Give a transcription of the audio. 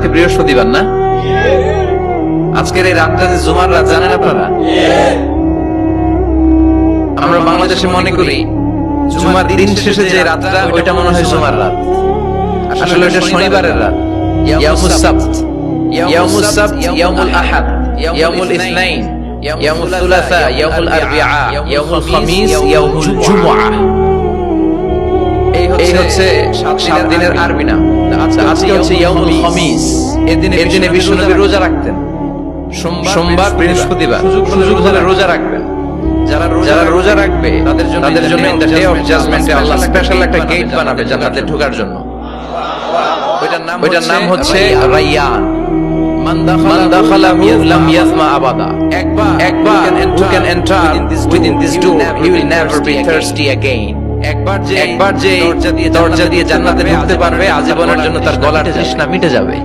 আজকে বৃহস্পতিবার না? আজকের এই রাতটা যে জুমার রাত, জানেন আপনারা? আমরা বাংলাদেশে মনে করি জুমার দিন শেষে যে রাতটা, ওইটা মনে হয় জুমার রাত। আসলে ওইটা শনিবারের রাত। ইয়াউমুস সাবত, ইয়াউমুস সাবত, ইয়াউমুল আহাদ, ইয়াউমুল ইসনাইন, ইয়াউমুল সুলাসা, ইয়াউমুল আরবিআ, ইয়াউমুল খামিস, ইয়াউমুল জুমআহ। এই হচ্ছে 7 দিনের আরবি নাম। আজকে হচ্ছে ইয়াউমুল খামিস। এই দিনে বিশ্বনবী রোজা রাখতেন। সোমবার, বৃহস্পতিবার সুযোগ হলে রোজা রাখবেন। যারা রোজা রাখবে তাদের জন্য ইন দ্য ডে অফ জাজমেন্টে আল্লাহ স্পেশাল একটা গেট বানাবে জান্নাতে ঢোকার জন্য। ওইটার নাম হচ্ছে রায়্যান। মান দাখালা লাম ইয়াজমা আবাদা। একবার who can enter within this door, he will never be thirsty again. একবার যে দরজা দিয়ে জান্নাতে ঢুকতে পারবে, আজীবনের জন্য তার গলার তৃষ্ণা মিটে যাবে।